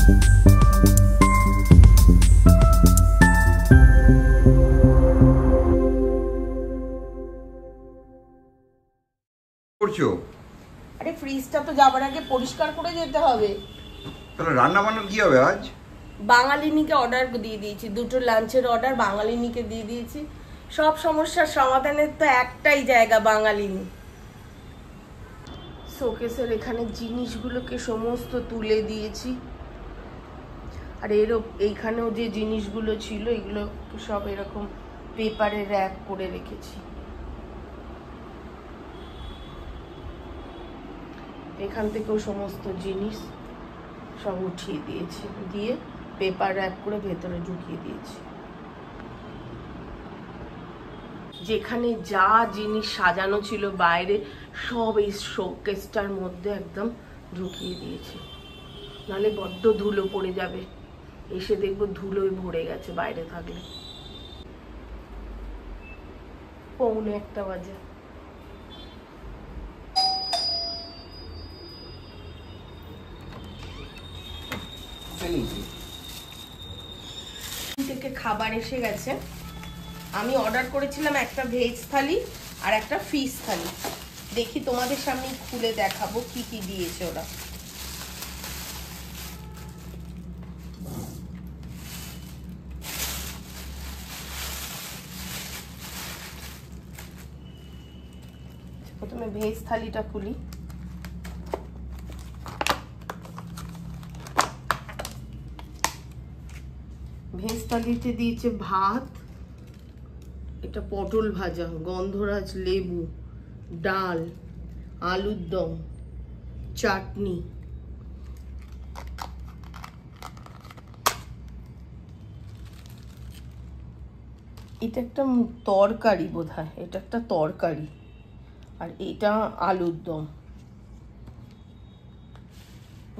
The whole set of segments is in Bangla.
আরে ফ্রিজটা তো যাবার আগে পরিষ্কার করে যেতে হবে। তাহলে রান্না বান্না কি হবে আজ? বাঙালিনীকে অর্ডার দিয়ে দিয়েছি, দুটো লাঞ্চের অর্ডার বাঙালিনীকে দিয়ে দিয়েছি। সব সমস্যার সমাধানের তো একটাই জায়গা, বাঙালিনী। শোকেসের এখানে জিনিসগুলোকে সমস্ত তুলে দিয়েছি, আর এইখানেও যে জিনিসগুলো ছিল এগুলো সব এরকম পেপারে র্যাপ করে রেখেছি। এখান থেকেও সমস্ত জিনিস সব উঠিয়ে দিয়েছি, দিয়ে পেপার র্যাপ করে ভেতরে ঢুকিয়ে দিয়েছি। যেখানে যা জিনিস সাজানো ছিল বাইরে সব এই শোকেসটার মধ্যে একদম ঢুকিয়ে দিয়েছি, নাহলে বড্ড ধুলো পড়ে যাবে। এসে দেখবো ধুলোয় ভরে গেছে বাইরে থাকলে। 1:45 বাজে। থেকে খাবার এসে গেছে। আমি অর্ডার করেছিলাম একটা ভেজ থালি আর একটা ফিশ থালি। দেখি তোমাদের সামনে খুলে দেখাবো কি কি দিয়েছে ওরা। প্রথমে ভেজ থালিটা খুলি। ভেজ থালিতে দিয়েছে ভাত, এটা পটল ভাজা, গন্ধরাজ লেবু, ডাল, আলুর দম, চাটনি, এটা একটা তরকারি বোধহয়, এটা একটা তরকারি, আর এটা আলুর দম।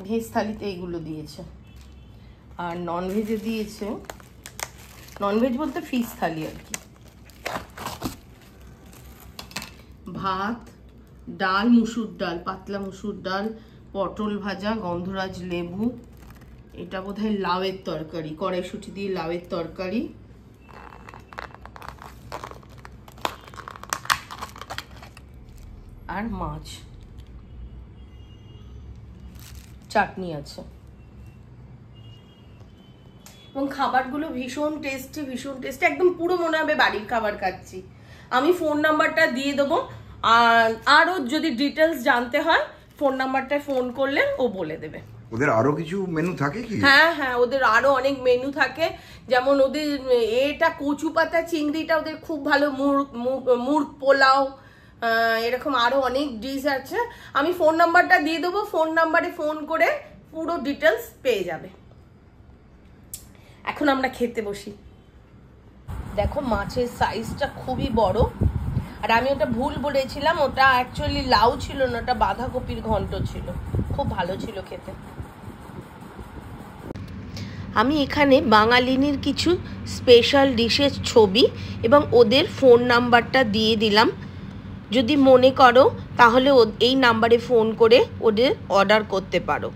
ভেজ থালিতে এগুলো দিয়েছে। আর ননভেজে দিয়েছে, ননভেজ বলতে ফিশ থালি আর কি, ভাত, ডাল, মুসুর ডাল, পাতলা মুসুর ডাল, পটল ভাজা, গন্ধরাজ লেবু, এটা বোধহয় লাউয়ের তরকারি, কড়াইশুঁটি দিয়ে লাউয়ের তরকারি, আর মাছ, চাটনি আছে। এবং খাবারগুলো ভীষণ টেস্টি, ভীষণ টেস্টি, একদম পুরো মনে হবে বাড়ির খাবার খাচ্ছি। আমি ফোন নাম্বারটা দিয়ে দেবো, আর আরও যদি ডিটেলস জানতে হয় ফোন নাম্বারটায় ফোন করলে ও বলে দেবে। ওদের আরো কিছু মেনু থাকে কি? হ্যাঁ হ্যাঁ, ওদের আরো অনেক মেনু থাকে। যেমন ওদের এটা কচু পাতা চিংড়িটা ওদের খুব ভালো, মুরগ পোলাও, এরকম আরো অনেক ডিশ আছে। আমি ফোন নাম্বারটা দিয়ে দেবো, ফোন নাম্বারে ফোন করে পুরো ডিটেলস পেয়ে যাবে। এখন আমরা খেতে বসি। দেখো মাছের সাইজটা খুবই বড়, আর আমি ওটা ভুল বলেছিলাম, ওটা অ্যাকচুয়ালি লাউ ছিল না, ওটা বাঁধাকপির ঘন্ট ছিল, খুব ভালো ছিল খেতে। আমি এখানে বাঙালিনীর কিছু স্পেশাল ডিশের ছবি এবং ওদের ফোন নাম্বারটা দিয়ে দিলাম। যদি মনে করো তাহলে এই নাম্বারে ফোন করে ওদের অর্ডার করতে পারো।